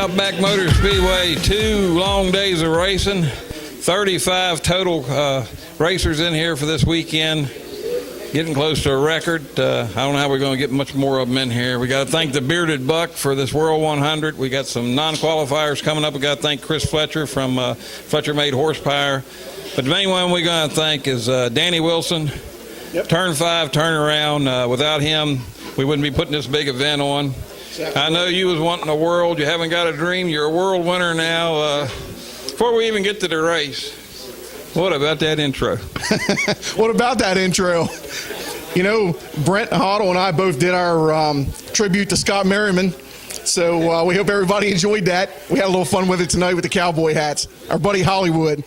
Outback Motor Speedway, 2 long days of racing, 35 total racers in here for this weekend, getting close to a record. I don't know how we're going to get much more of them in here. We got to thank the Bearded Buck for this World 100. We got some non-qualifiers coming up. We got to thank Chris Fletcher from Fletcher Made Horsepower. But the main one we're going to thank is Danny Wilson. Yep. Turn 5 turnaround. Without him, we wouldn't be putting this big event on. Exactly. I know you was wanting a world. You haven't got a dream. You're a world winner now. Before we even get to the race, what about that intro? What about that intro? You know, Brent Hoddle and I both did our tribute to Scott Merriman. So we hope everybody enjoyed that. We had a little fun with it tonight with the cowboy hats. Our buddy Hollywood.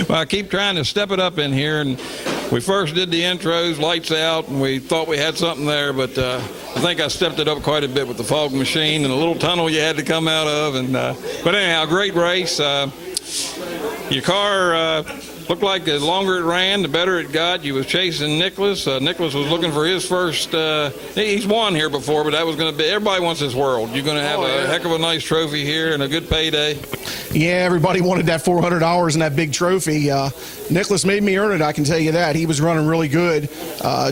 Well, I keep trying to step it up in here, and we first did the intros, lights out, and we thought we had something there, but I think I stepped it up quite a bit with the fog machine and the little tunnel you had to come out of. And but anyhow, great race. Your car looked like the longer it ran, the better it got. You was chasing Nicholas. Nicholas was looking for his first. He's won here before, but that was going to be. Everybody wants this world. You're going to have a heck of a nice trophy here and a good payday. Yeah, everybody wanted that $400 and that big trophy. Nicholas made me earn it, I can tell you that. He was running really good.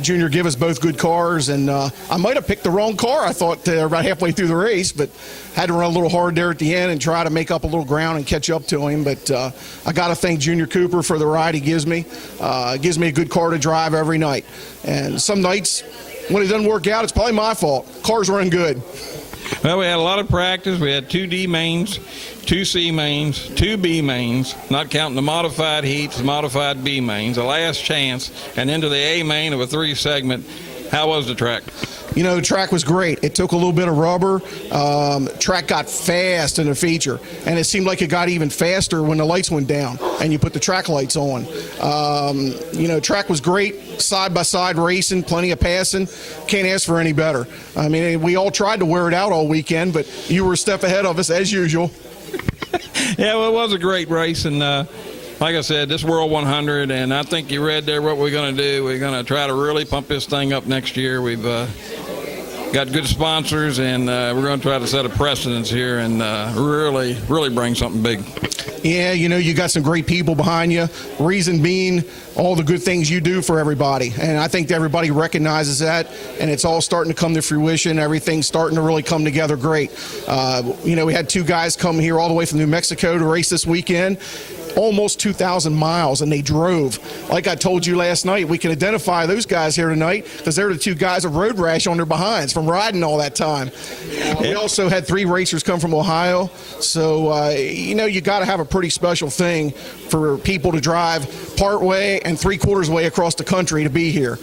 Junior gave us both good cars, and I might have picked the wrong car, I thought, about halfway through the race, but had to run a little hard there at the end and try to make up a little ground and catch up to him. But I got to thank Junior Cooper for the ride he gives me. Gives me a good car to drive every night. And some nights, when it doesn't work out, it's probably my fault. Car's running good. Well, we had a lot of practice. We had 2 D mains, 2 C mains, 2 B mains, not counting the modified heats, the modified B mains, a last chance, and into the A main of a 3-segment. How was the track? You know, the track was great. It took a little bit of rubber. Track got fast in the feature, and it seemed like it got even faster when the lights went down and you put the track lights on. You know, track was great, side-by-side racing, plenty of passing. Can't ask for any better. I mean, we all tried to wear it out all weekend, but you were a step ahead of us, as usual. Yeah, well, it was a great race, and like I said, this World 100, and I think you read there what we're going to do. We're going to try to really pump this thing up next year. We've got good sponsors, and we're going to try to set a precedence here and really bring something big. Yeah, you know, you got some great people behind you. Reason being, all the good things you do for everybody. And I think everybody recognizes that, and it's all starting to come to fruition. Everything's starting to really come together great. You know, we had 2 guys come here all the way from New Mexico to race this weekend. Almost 2,000 miles, and they drove. Like I told you last night, we can identify those guys here tonight because they're the 2 guys with road rash on their behinds from riding all that time. We also had 3 racers come from Ohio. So, you know, you got to have a pretty special thing for people to drive part way and 3/4 way across the country to be here.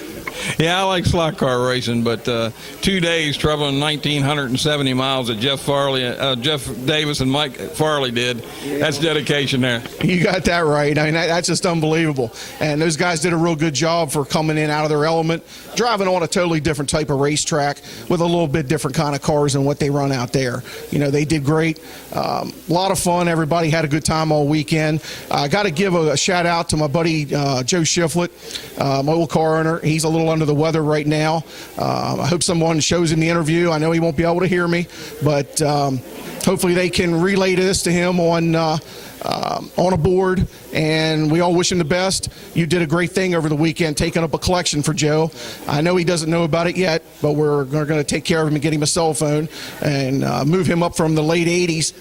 Yeah, I like slot car racing, but 2 days traveling 1,970 miles that Jeff Davis and Mike Farley did, that's dedication there. You got that right. I mean, that's just unbelievable. And those guys did a real good job for coming in out of their element, driving on a totally different type of racetrack with a little bit different kind of cars than what they run out there. You know, they did great. A lot of fun. Everybody had a good time all weekend. I got to give a shout out to my buddy Joe Shiflett, my old car owner. He's a little under the weather right now. I hope someone shows him the interview. I know he won't be able to hear me, but hopefully they can relay this to him on a board, and we all wish him the best. You did a great thing over the weekend, taking up a collection for Joe. I know he doesn't know about it yet, but we're going to take care of him and get him a cell phone and move him up from the late 80s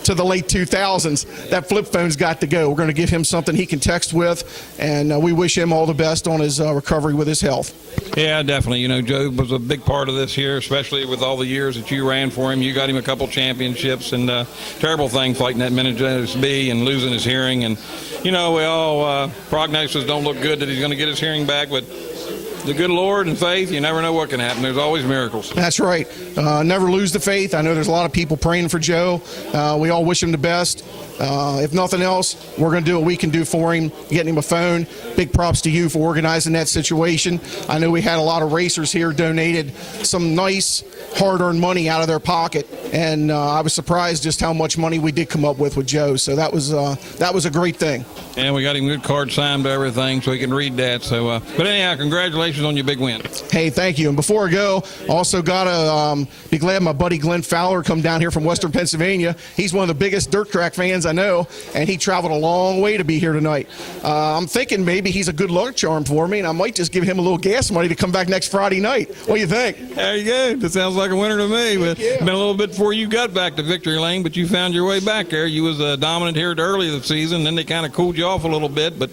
to the late 2000s. That flip phone's got to go. We're going to give him something he can text with, and we wish him all the best on his recovery with his health. Yeah, definitely. You know, Joe was a big part of this here, especially with all the years that you ran for him. You got him a couple championships, and terrible thing fighting that meningitis B and losing his hearing. And, you know, we all, prognosis don't look good that he's going to get his hearing back, but the good Lord and faith, you never know what can happen. There's always miracles. That's right. Never lose the faith. I know there's a lot of people praying for Joe. We all wish him the best. If nothing else, we're going to do what we can do for him, getting him a phone. Big props to you for organizing that situation. I know we had a lot of racers here donated some nice hard-earned money out of their pocket and I was surprised just how much money we did come up with Joe. So that was a great thing. And we got him good card signed to everything, so he can read that. So, but anyhow, congratulations on your big win. Hey, thank you. And before I go, also got to be glad my buddy Glenn Fowler come down here from Western Pennsylvania. He's one of the biggest dirt track fans I know, and he traveled a long way to be here tonight. I'm thinking maybe he's a good luck charm for me, and I might just give him a little gas money to come back next Friday night. What do you think? There you go. That sounds like a winner to me. But yeah. Been a little bit before you got back to victory lane, but you found your way back there. You was dominant here early in the season, then they kind of cooled you off a little bit, but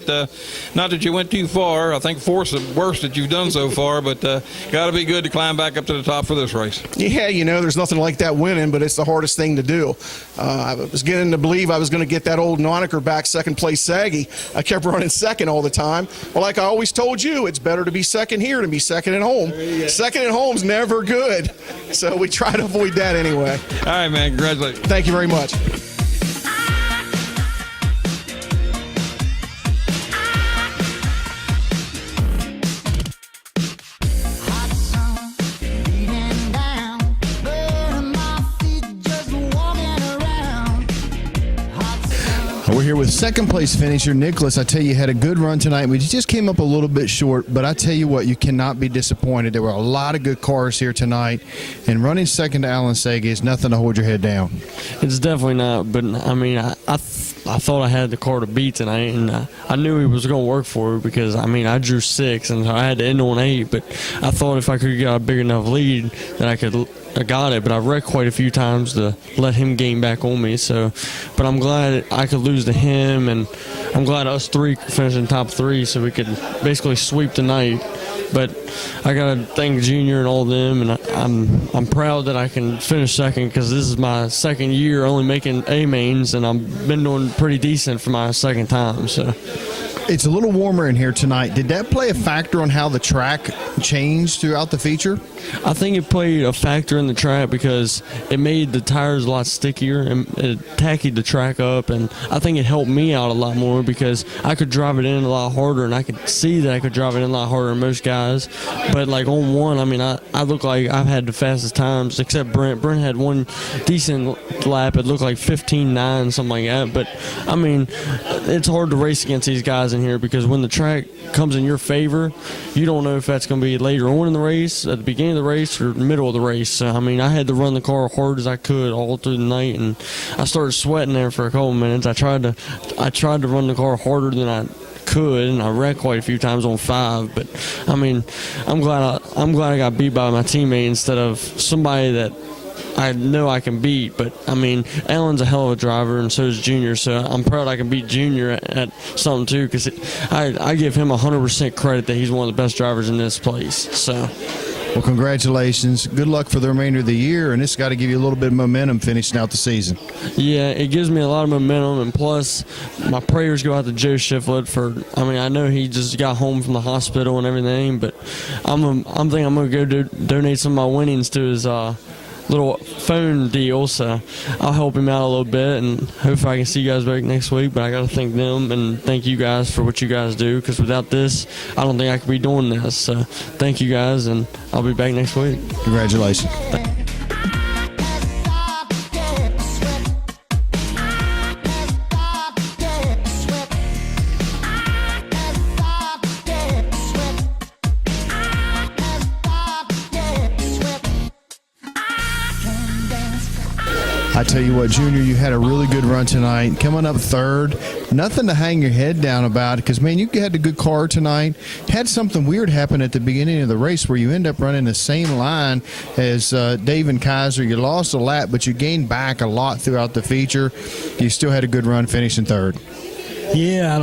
not that you went too far. I think fourth's the worst that you've done so far, but got to be good to climb back up to the top for this race. Yeah, there's nothing like that winning, but it's the hardest thing to do. I was getting to believe I was going to get that old moniker back, second place Saggy. I kept running second all the time. Well, like I always told you, it's better to be second here than be second at home. Second at home's never good, so we try to avoid that anyway. All right, man. Congratulations. Thank you very much. We're here with second place finisher Nicholas. I tell you, had a good run tonight. We just came up a little bit short, but I tell you what, you cannot be disappointed. There were a lot of good cars here tonight, and running second to Alan Sage is nothing to hold your head down. It's definitely not, but I mean, I thought I had the car to beat tonight, and I knew he was going to work for it because, I mean, I drew 6, and I had to end on 8, but I thought if I could get a big enough lead that I got it, but I wrecked quite a few times to let him gain back on me. So, but I'm glad I could lose to him, and I'm glad us three finished in top 3 so we could basically sweep the night. But I gotta thank Junior and all of them, and I'm proud that I can finish second because this is my second year only making A mains, and I've been doing pretty decent for my second time. So. It's a little warmer in here tonight. Did that play a factor on how the track changed throughout the feature? I think it played a factor in the track because it made the tires a lot stickier and it tackied the track up, and I think it helped me out a lot more because I could drive it in a lot harder, and I could see that I could drive it in a lot harder than most guys. But like on one, I mean, I look like I've had the fastest times except Brent. Brent had one decent lap. It looked like 15.9, something like that. But I mean, it's hard to race against these guys in here because when the track comes in your favor, you don't know if that's going to be later on in the race, at the beginning of the race, or the middle of the race. So, I mean, I had to run the car hard as I could all through the night, and I started sweating there for a couple minutes. I tried to run the car harder than I could, and I wrecked quite a few times on 5. But I mean, I'm glad I got beat by my teammate instead of somebody that I know I can beat. But I mean, Alan's a hell of a driver, and so is Junior. So I'm proud I can beat Junior at something too, because I give him 100% credit that he's one of the best drivers in this place. So. Well, congratulations. Good luck for the remainder of the year, and it's got to give you a little bit of momentum finishing out the season. Yeah, it gives me a lot of momentum, and plus my prayers go out to Joe Shiflett I know he just got home from the hospital and everything, but I'm thinking I'm going to go donate some of my winnings to his little phone deal, so I'll help him out a little bit, and hopefully I can see you guys back next week. But I got to thank them and thank you guys for what you guys do, because without this, I don't think I could be doing this. So thank you guys, and I'll be back next week. Congratulations. I tell you what, Junior, you had a really good run tonight. Coming up third, nothing to hang your head down about because, man, you had a good car tonight. Had something weird happen at the beginning of the race where you end up running the same line as Dave and Kaiser. You lost a lap, but you gained back a lot throughout the feature. You still had a good run finishing third. Yeah,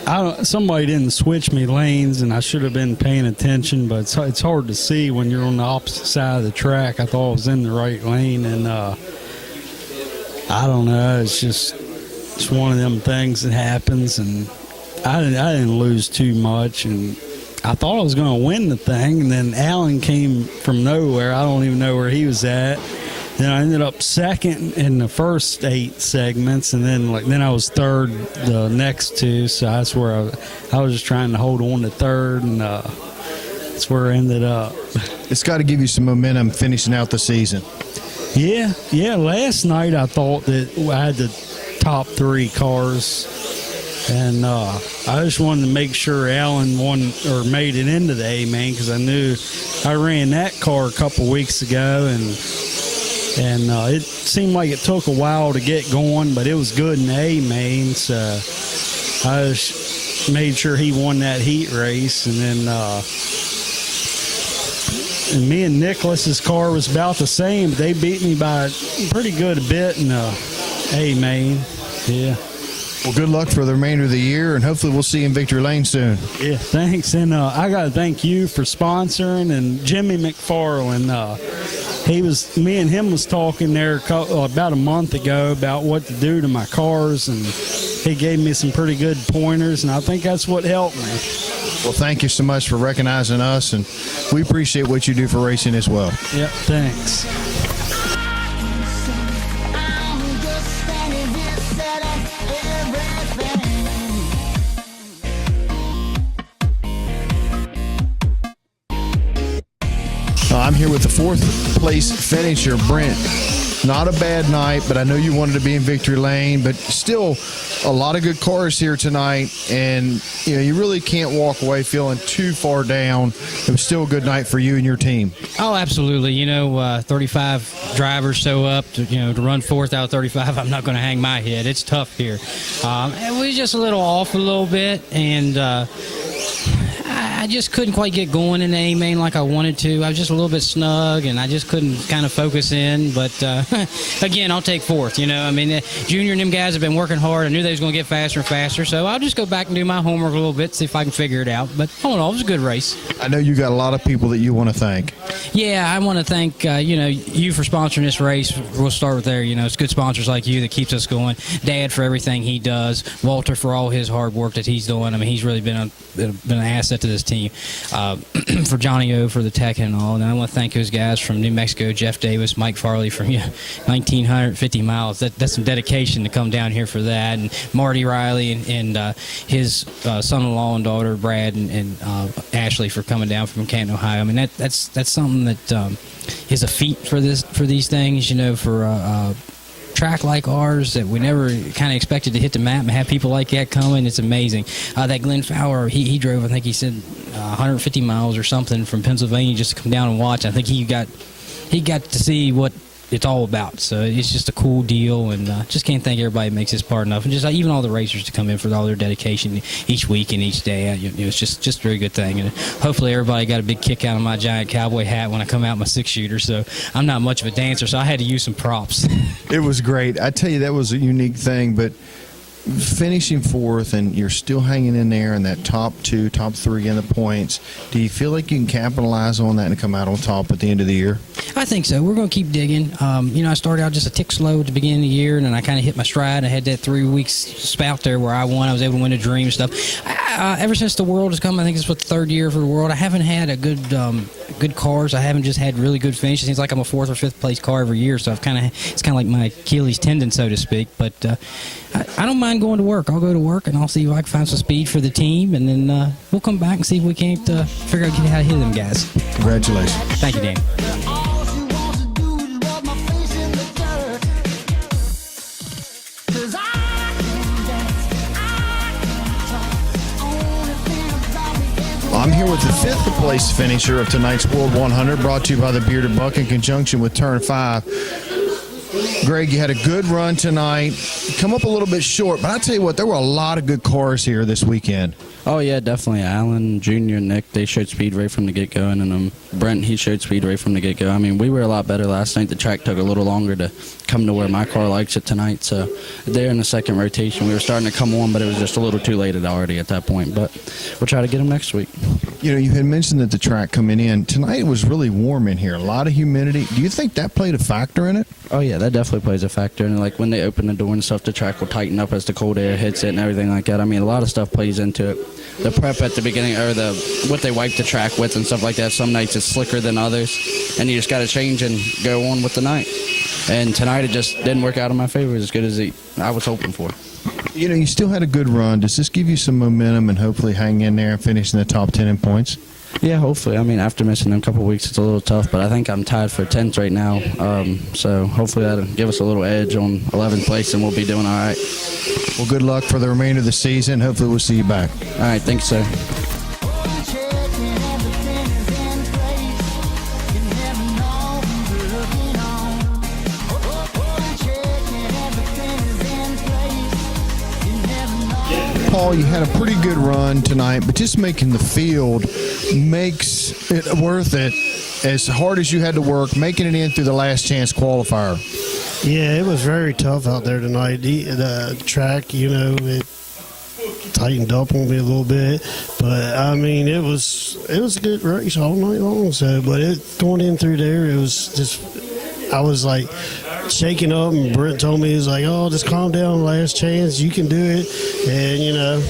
I don't. Somebody didn't switch me lanes, and I should have been paying attention, but it's hard to see when you're on the opposite side of the track. I thought I was in the right lane, and I don't know. It's one of them things that happens, and I didn't lose too much, and I thought I was going to win the thing, and then Alan came from nowhere. I don't even know where he was at. Then I ended up second in the first 8 segments, and then I was third the next 2. So that's where I was just trying to hold on to third, and that's where I ended up. It's got to give you some momentum finishing out the season. Yeah. Last night I thought that I had the top 3 cars, and I just wanted to make sure Alan won or made it into the A main, because I knew I ran that car a couple weeks ago, and it seemed like it took a while to get going, but it was good in the A main, so I just made sure he won that heat race, and then. And me and Nicholas's car was about the same, but they beat me by a pretty good bit in the A main. Yeah. Well, good luck for the remainder of the year, and hopefully we'll see you in Victory Lane soon. Yeah, thanks. And I got to thank you for sponsoring, and Jimmy McFarland. Me and him was talking there about a month ago about what to do to my cars, and he gave me some pretty good pointers, and I think that's what helped me. Well, thank you so much for recognizing us, and we appreciate what you do for racing as well. Yep, thanks. I'm here with the 4th place finisher, Brent. Not a bad night, but I know you wanted to be in Victory Lane, but still a lot of good cars here tonight, and you really can't walk away feeling too far down. It was still a good night for you and your team. Oh, absolutely. 35 drivers show up to run 4th out of 35. I'm not going to hang my head. It's tough here. And we just a little off a little bit, and I just couldn't quite get going in the A main like I wanted to. I was just a little bit snug, and I just couldn't kind of focus in. But again, I'll take 4th. Junior and them guys have been working hard. I knew they was going to get faster and faster, so I'll just go back and do my homework a little bit, see if I can figure it out. But all in all, it was a good race. I know you got a lot of people that you want to thank. Yeah, I want to thank you for sponsoring this race. We'll start with there. It's good sponsors like you that keeps us going. Dad for everything he does. Walter for all his hard work that he's doing. He's really been an asset to this team. For Johnny O for the tech and all. And I want to thank those guys from New Mexico, Jeff Davis, Mike Farley from 1,950 miles. That's some dedication to come down here for that. And Marty Riley and his son-in-law and daughter, Brad and Ashley, for coming down from Canton, Ohio. That's something that is a feat for these things, for track like ours that we never kind of expected to hit the map and have people like that coming. It's amazing. That Glenn Fowler, he drove, I think he said 150 miles or something from Pennsylvania just to come down and watch. I think he got to see what it's all about. So it's just a cool deal, and just can't thank everybody who makes this part enough, and just even all the racers to come in for all their dedication each week and each day. It's just a very good thing, and hopefully everybody got a big kick out of my giant cowboy hat when I come out my 6-shooter. So I'm not much of a dancer, so I had to use some props. It was great. I tell you, that was a unique thing, but finishing 4th, and you're still hanging in there in that top 2, top 3 in the points. Do you feel like you can capitalize on that and come out on top at the end of the year? I think so. We're going to keep digging. I started out just a tick slow at the beginning of the year, and then I kind of hit my stride. I had that 3 weeks spout there where I won. I was able to win a dream stuff. Ever since the World has come, I think it's the 3rd year for the World, I haven't had a good cars. I haven't just had really good finishes. It seems like I'm a 4th or 5th place car every year, so it's kind of like my Achilles tendon, so to speak. But I don't mind going to work. I'll go to work, and I'll see if I can find some speed for the team, and then we'll come back and see if we can't figure out how to hit them guys. Congratulations. Thank you, Dan. I'm here with the 5th place finisher of tonight's World 100, brought to you by the Bearded Buck in conjunction with Turn 5. Greg, you had a good run tonight. Come up a little bit short, but I tell you what, there were a lot of good cars here this weekend. Oh, yeah, definitely. Alan, Junior, Nick, they showed speed right from the get-go, and then Brent, he showed speed right from the get-go. We were a lot better last night. The track took a little longer to come to where my car likes it tonight, so there in the second rotation, we were starting to come on, but it was just a little too late already at that point, but we'll try to get them next week. You had mentioned that the track coming in. Tonight it was really warm in here, a lot of humidity. Do you think that played a factor in it? Oh, yeah, that definitely plays a factor, and when they open the door and stuff, the track will tighten up as the cold air hits it and everything like that. A lot of stuff plays into it. The prep at the beginning, or what they wipe the track with and stuff like that. Some nights it's slicker than others, and you just got to change and go on with the night. And tonight it just didn't work out in my favor as good as I was hoping for. You still had a good run. Does this give you some momentum and hopefully hang in there and finish in the top 10 in points? Yeah, hopefully. I mean, after missing them a couple weeks, it's a little tough, but I think I'm tied for 10th right now. So hopefully that'll give us a little edge on 11th place, and we'll be doing all right. Well, good luck for the remainder of the season. Hopefully we'll see you back. All right, thanks, sir. Paul, you had a pretty good run tonight, but just making the field makes it worth it. As hard as you had to work, making it in through the last chance qualifier. Yeah, it was very tough out there tonight. The track, it tightened up on me a little bit, but I mean, it was a good race all night long. So, but going in through there, it was just, I was like shaking up, and Brent told me, he's like, "Oh, just calm down, last chance, you can do it." And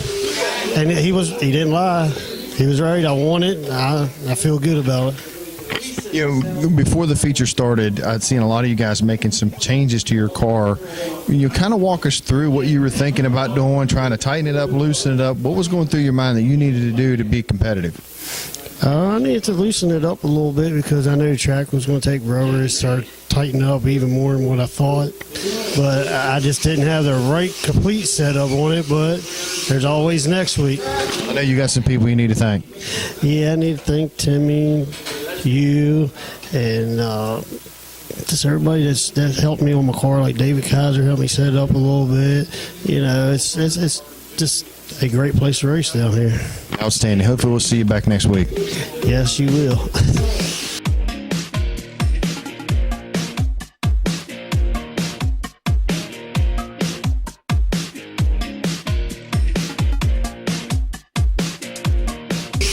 and he didn't lie. He was right. I won it. I feel good about it. Before the feature started, I'd seen a lot of you guys making some changes to your car. You kind of walk us through what you were thinking about doing, trying to tighten it up, loosen it up. What was going through your mind that you needed to do to be competitive? I needed to loosen it up a little bit because I knew the track was going to take rubber to start tightening up even more than what I thought. But I just didn't have the right complete setup on it, but there's always next week. I know you got some people you need to thank. Yeah, I need to thank Timmy, you, and just everybody that helped me on my car, like David Kaiser helped me set it up a little bit. It's just a great place to race down here. Outstanding. Hopefully we'll see you back next week. Yes, you will.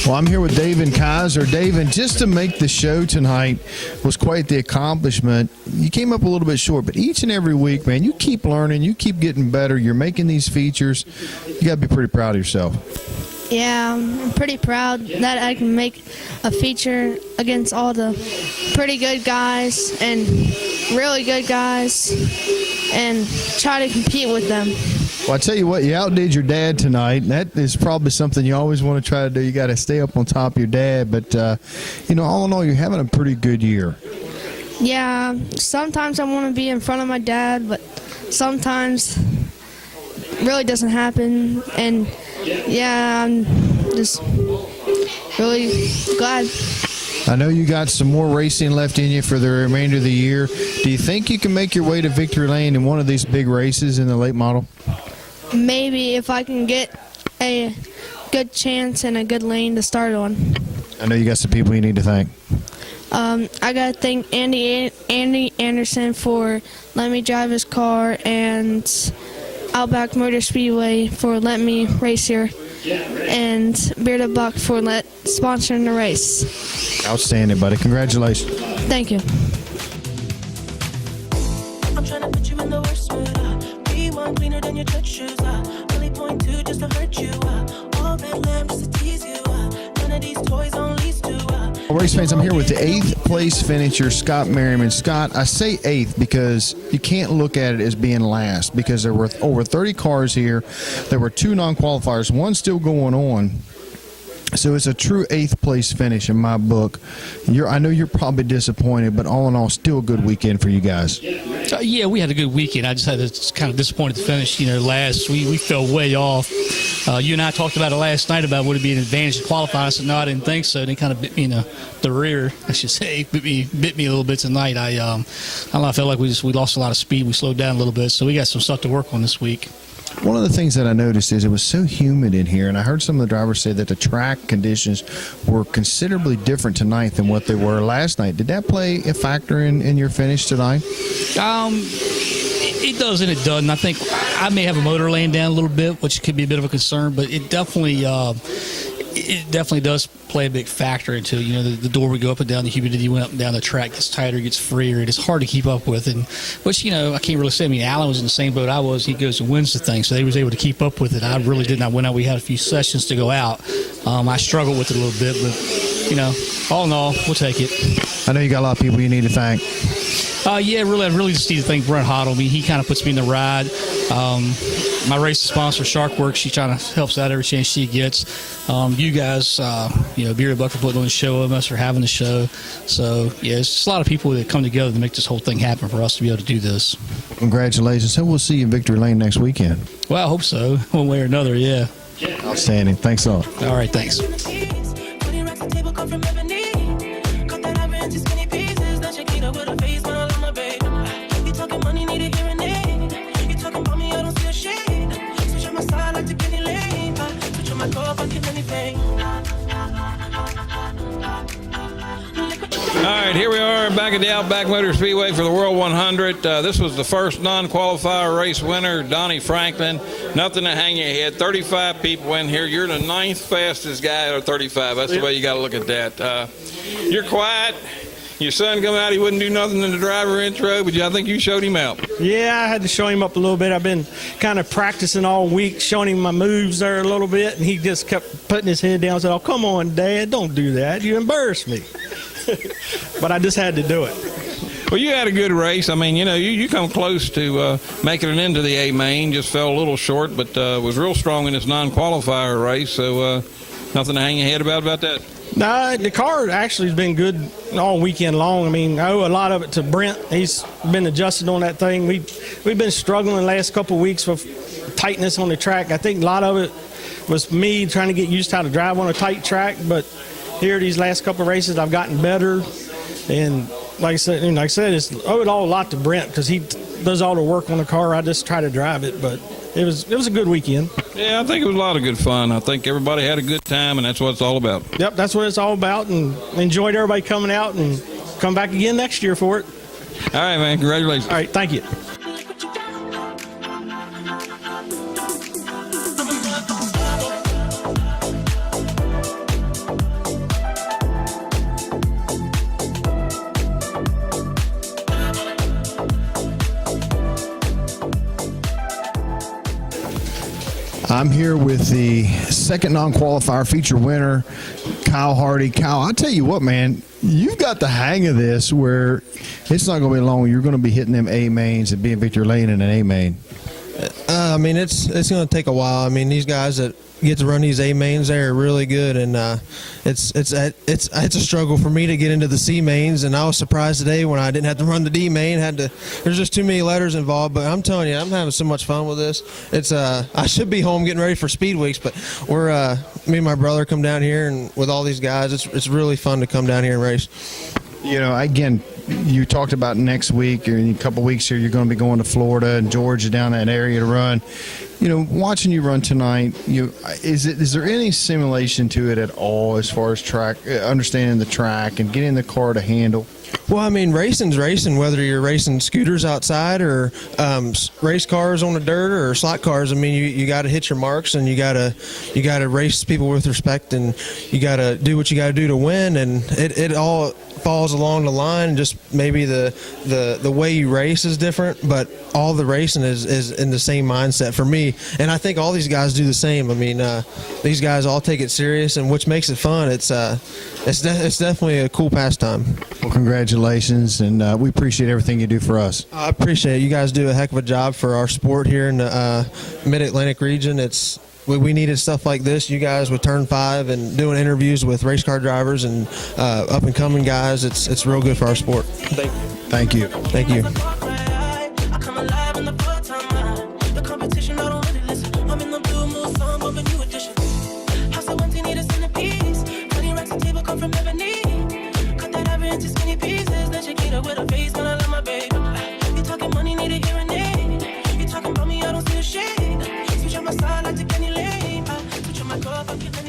Well, I'm here with Dave and Kaiser. Dave, and just to make the show tonight was quite the accomplishment. You came up a little bit short, but each and every week, man, you keep learning, you keep getting better. You're making these features. You got to be pretty proud of yourself. Yeah, I'm pretty proud that I can make a feature against all the pretty good guys and really good guys and try to compete with them. Well, I tell you what, you outdid your dad tonight. That is probably something you always want to try to do. You got to stay up on top of your dad. But, all in all, you're having a pretty good year. Yeah, sometimes I want to be in front of my dad, but sometimes it really doesn't happen. And, yeah, I'm just really glad. I know you got some more racing left in you for the remainder of the year. Do you think you can make your way to victory lane in one of these big races in the late model? Maybe if I can get a good chance and a good lane to start on. I know you got some people you need to thank. I got to thank Andy Anderson for letting me drive his car, and Outback Motor Speedway for letting me race here, and Bearded Buck for sponsoring the race. Outstanding, buddy. Congratulations. Thank you. I'm trying to put you in the worst mood. Be one cleaner than your church shoes. Really point to just to hurt you. All red lamb just to tease you. None of these toys on lease to. Race fans, I'm here with the 8th place finisher, Scott Merriman. Scott, I say 8th because you can't look at it as being last because there were over 30 cars here. There were 2 non-qualifiers, one still going on. So it's a true 8th place finish in my book. I know you're probably disappointed, but all in all, still a good weekend for you guys. Yeah, we had a good weekend. I just had to kind of disappointed to finish. Last we fell way off. You and I talked about it last night about would it be an advantage to qualify. I said no, I didn't think so. They kind of bit me in the rear, I should say. Bit me a little bit tonight. I don't know. I felt like we lost a lot of speed. We slowed down a little bit, so we got some stuff to work on this week. One of the things that I noticed is it was so humid in here, and I heard some of the drivers say that the track conditions were considerably different tonight than what they were last night. Did that play a factor in your finish tonight? It does and it doesn't. I think I may have a motor laying down a little bit, which could be a bit of a concern, but it definitely does play a big factor into the door we go up and down, the humidity went up and down, the track gets tighter, gets freer, it's hard to keep up with, and which I can't really say. I mean, Alan was in the same boat I was. He goes and wins the thing, so they was able to keep up with it. I really did not win out. We had a few sessions to go out. I struggled with it a little bit, but all in all, we'll take it. I know you got a lot of people you need to thank. Yeah, really, I really just need to thank Brent Hoddle. I mean, he kind of puts me in the ride. My race sponsor, Sharkworks, she kind of helps out every chance she gets. You guys, Bearded Buck for putting on the show with us, for having the show. So, yeah, it's just a lot of people that come together to make this whole thing happen for us to be able to do this. Congratulations. So we'll see you in Victory Lane next weekend. Well, I hope so, one way or another, yeah. Outstanding. Thanks a lot. All right, thanks. 20 racks a table come from ebony. Cut that ivory into skinny pieces. Then Shakira with a face when I love my baby. You talking money, need a hearing aid. You talking about me, I don't see a shade. Switch on my side like to Kenny Lane. Switch on my car, if I give anything. All right, here we are back at the Outback Motor Speedway for the World 100. This was the first non-qualifier race winner, Donnie Franklin. Nothing to hang your head. 35 people in here. You're the 9th fastest guy out of 35. That's the way you got to look at that. You're quiet. Your son come out, he wouldn't do nothing in the driver intro, but I think you showed him out. Yeah, I had to show him up a little bit. I've been kind of practicing all week, showing him my moves there a little bit, and he just kept putting his head down and said, "Oh, come on, Dad, don't do that. You embarrass me." But I just had to do it. Well, you had a good race. I mean, you come close to making it into the A main, just fell a little short, but was real strong in this non-qualifier race, so nothing to hang your head about that. No, the car actually has been good all weekend long. I mean, I owe a lot of it to Brent. He's been adjusted on that thing. We've been struggling the last couple of weeks with tightness on the track. I think a lot of it was me trying to get used to how to drive on a tight track, but here these last couple of races I've gotten better. And like I said, it's owe it all a lot to Brent because he does all the work on the car. I just try to drive it, but it was a good weekend. Yeah, I think it was a lot of good fun. I think everybody had a good time, and that's what it's all about. Yep, that's what it's all about, and enjoyed everybody coming out, and come back again next year for it. All right, man. Congratulations. All right, thank you. I'm here with the second non-qualifier feature winner, Kyle Hardy. Kyle, I tell you what, man, you've got the hang of this where it's not going to be long. You're going to be hitting them A mains and being Victory Lane in an A main. I mean, it's going to take a while. I mean, these guys that get to run these A mains, they're really good, and it's a struggle for me to get into the C mains. And I was surprised today when I didn't have to run the D main. There's just too many letters involved. But I'm telling you, I'm having so much fun with this. It's I should be home getting ready for Speed Weeks, but me and my brother come down here, and with all these guys, it's really fun to come down here and race. Again, you talked about next week or in a couple weeks here, you're going to be going to Florida and Georgia down that area to run. Watching you run tonight, is there any simulation to it at all as far as track, understanding the track and getting the car to handle? Well, I mean, racing's racing, whether you're racing scooters outside or race cars on the dirt or slot cars. I mean, you got to hit your marks, and you got to race people with respect, and you got to do what you got to do to win. And it all falls along the line. Just maybe the way you race is different, but all the racing is in the same mindset for me. And I think all these guys do the same. I mean, these guys all take it serious, and which makes it fun. It's definitely a cool pastime. Well, congratulations, and we appreciate everything you do for us. I appreciate it. You guys do a heck of a job for our sport here in the Mid-Atlantic region. We needed stuff like this. You guys with Turn 5 and doing interviews with race car drivers and up-and-coming guys, it's real good for our sport. Thank you. Thank you. I come alive in the part-time. The competition, I don't really listen. I'm in the blue mood song of a new edition. House so empty, need a centerpiece. 20 racks a table come from ebony. Cut that ivory into skinny pieces. Then Shakira with a face when I love my baby. You talking money, need a hearing aid. You talking about me, I don't see a shade. Switch on my side like to Kenny Lane. Switch on my car, if I give any